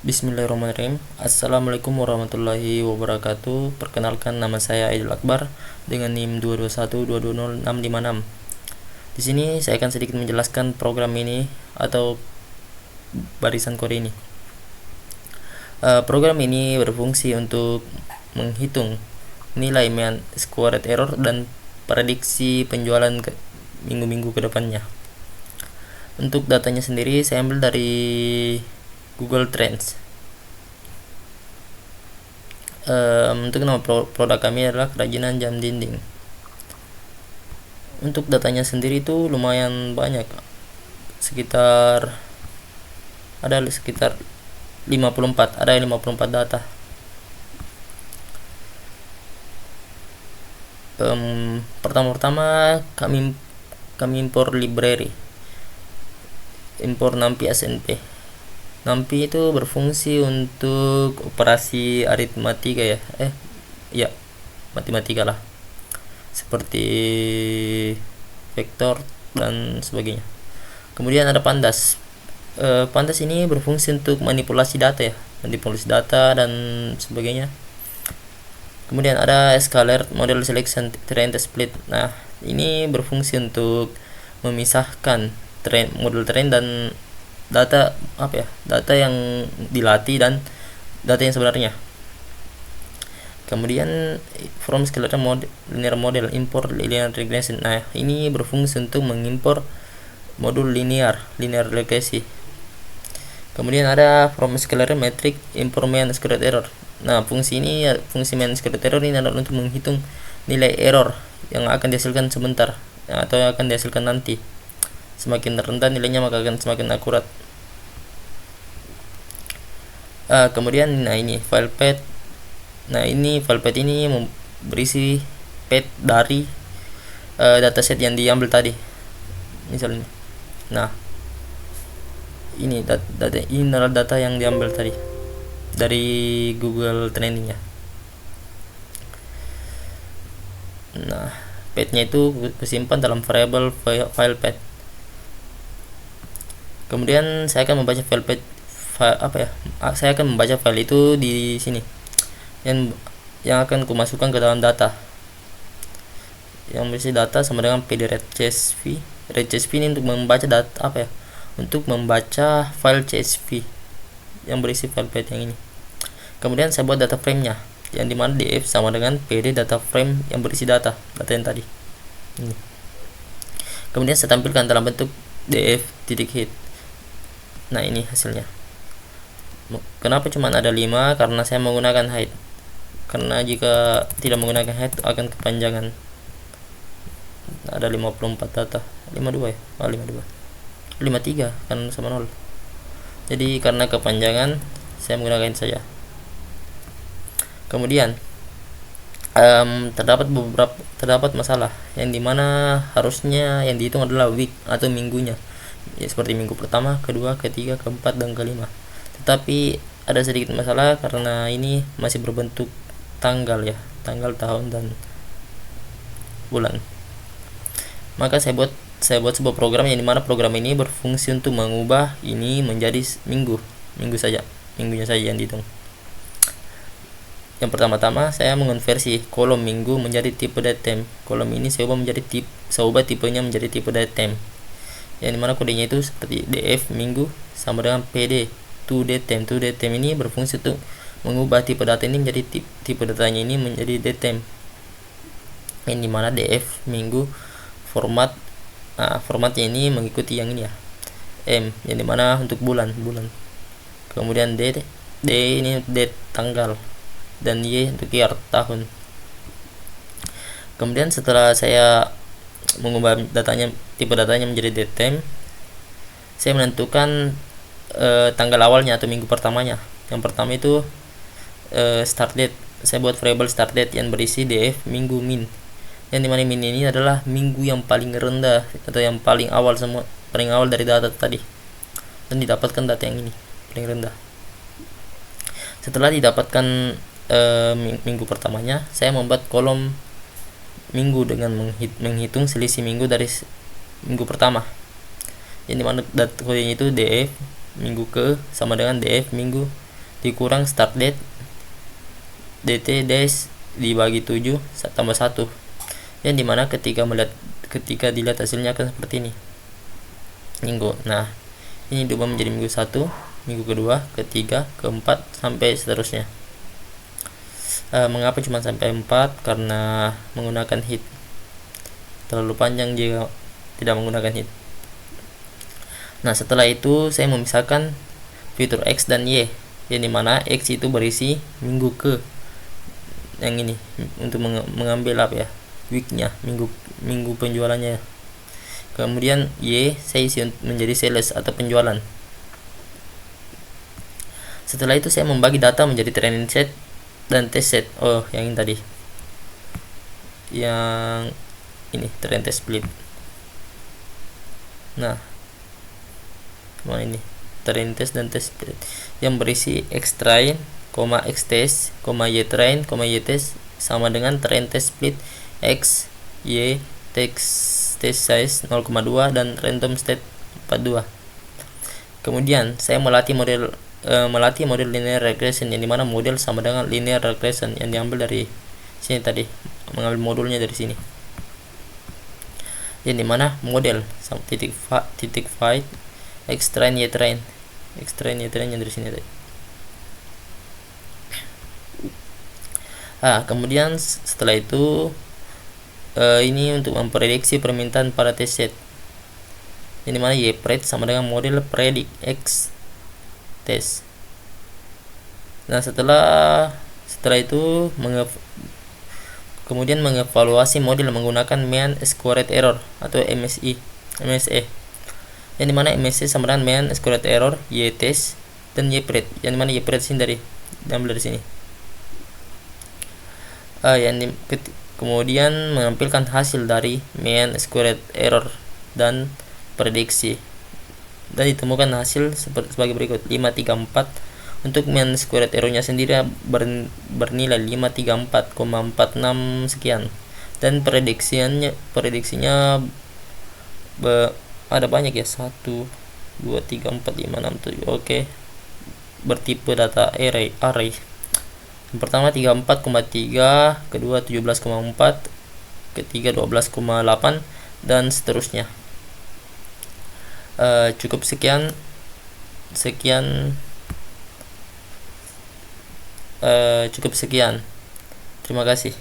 Bismillahirrahmanirrahim. Assalamualaikum warahmatullahi wabarakatuh. Perkenalkan, nama saya Aidil Akbar dengan NIM 221220656. Di sini saya akan sedikit menjelaskan program ini atau barisan kode ini. Program ini berfungsi untuk menghitung nilai mean squared error dan prediksi penjualan ke minggu-minggu ke depannya. Untuk datanya sendiri saya ambil dari Google Trends. Untuk nama produk kami adalah kerajinan jam dinding. Untuk datanya sendiri itu lumayan banyak, ada sekitar 54 data. Pertama kami impor library, impor NumPy SNP. NumPy itu berfungsi untuk operasi aritmatika matematika lah, seperti vektor dan sebagainya. Kemudian ada Pandas. Pandas ini berfungsi untuk manipulasi data dan sebagainya. Kemudian ada Scalar Model Selection Train Split. Nah, ini berfungsi untuk memisahkan model train dan data yang dilatih dan data yang sebenarnya. Kemudian from scalar linear model, import linear regression. Nah, ini berfungsi untuk mengimpor modul linear regresi. Kemudian ada from scalar metric, import mean squared error. Nah, fungsi mean squared error ini adalah untuk menghitung nilai error yang akan dihasilkan sebentar atau yang akan dihasilkan nanti. Semakin rendah nilainya maka akan semakin akurat. Kemudian ini file path. Nah, ini file path ini berisi path dari dataset yang diambil tadi, misalnya. Nah, ini adalah data yang diambil tadi dari Google Trending ya. Nah, path-nya itu disimpan dalam variable file path. Kemudian saya akan membaca saya akan membaca file itu di sini yang akan kumasukkan ke dalam data, yang berisi data sama dengan pd read.csv. Read.csv ini untuk membaca untuk membaca file csv yang berisi file path yang ini. Kemudian saya buat data frame-nya, yang dimana df sama dengan pd data frame yang berisi data yang tadi ini. Kemudian saya tampilkan dalam bentuk df.hit. Nah, ini hasilnya. Kenapa cuma ada 5? Karena saya menggunakan hide. Karena jika tidak menggunakan hide akan kepanjangan. Ada 54 data. 52 ya? 52. 53 kan sama 0. Jadi karena kepanjangan saya menggunakan saja. Kemudian terdapat masalah yang dimana harusnya yang dihitung adalah week atau minggunya, ya, seperti minggu pertama, kedua, ketiga, keempat, dan kelima. Tetapi ada sedikit masalah karena ini masih berbentuk tanggal, tahun dan bulan. Maka saya buat sebuah program yang dimana program ini berfungsi untuk mengubah ini menjadi minggunya saja yang dihitung. Yang pertama-tama saya mengonversi kolom minggu menjadi tipe datetime. Kolom ini saya ubah tipenya menjadi tipe datetime, yang dimana kodenya itu seperti df minggu sama dengan pd to datetime. To datetime ini berfungsi untuk mengubah tipe data ini menjadi tipe datanya ini menjadi datetime, yang dimana df minggu formatnya ini mengikuti yang ini ya, m yang dimana untuk bulan. Kemudian d ini date tanggal, dan y untuk year tahun. Kemudian setelah saya mengubah tipe datanya menjadi datetime, saya menentukan tanggal awalnya atau minggu pertamanya. Yang pertama itu start date. Saya buat variable start date yang berisi df minggu min, yang dimana min ini adalah minggu yang paling rendah atau yang paling awal dari data tadi, dan didapatkan data yang ini paling rendah. Setelah didapatkan minggu pertamanya, saya membuat kolom minggu dengan menghitung selisih minggu dari minggu pertama, yang dimana kodenya itu df minggu ke sama dengan df minggu dikurang start date dt dash dibagi 7 tambah 1, yang dimana ketika dilihat hasilnya akan seperti ini minggu. Nah, ini diubah menjadi minggu 1, minggu kedua, ketiga, keempat, sampai seterusnya. Mengapa cuma sampai 4? Karena menggunakan hit. Terlalu panjang jika tidak menggunakan hit. Nah, setelah itu saya memisahkan fitur X dan Y, yang dimana X itu berisi minggu ke yang ini untuk mengambil apa ya, weeknya, minggu penjualannya. Kemudian Y saya isi menjadi sales atau penjualan. Setelah itu saya membagi data menjadi training set dan test set. Yang ini tadi, yang ini trend test split. Nah, ini trend test dan test split yang berisi x train, x test, y train, y test sama dengan trend test split x, y, test size 0,2 dan random state 42. Kemudian saya melatih model linear regression, yang dimana model sama dengan linear regression yang diambil dari sini tadi, mengambil modulnya dari sini, yang dimana model titik fight x train y train yang dari sini tadi. Kemudian setelah itu ini untuk memprediksi permintaan pada test set, yang dimana y pred sama dengan model predict x test. Nah, setelah itu kemudian mengevaluasi model menggunakan mean squared error atau MSE, yang dimana MSE sama dengan mean squared error y test dan y pred, yang dimana y pred sini diambil dari sini. Kemudian menampilkan hasil dari mean squared error dan prediksi, dan ditemukan hasil sebagai berikut. 534 untuk mean squared errornya sendiri bernilai 534,46 sekian, dan prediksinya ada banyak ya, 1 2 3 4 5 6 7. Oke, bertipe data array. Yang pertama 34,3, kedua 17,4, ketiga 12,8 dan seterusnya. Cukup sekian. Terima kasih.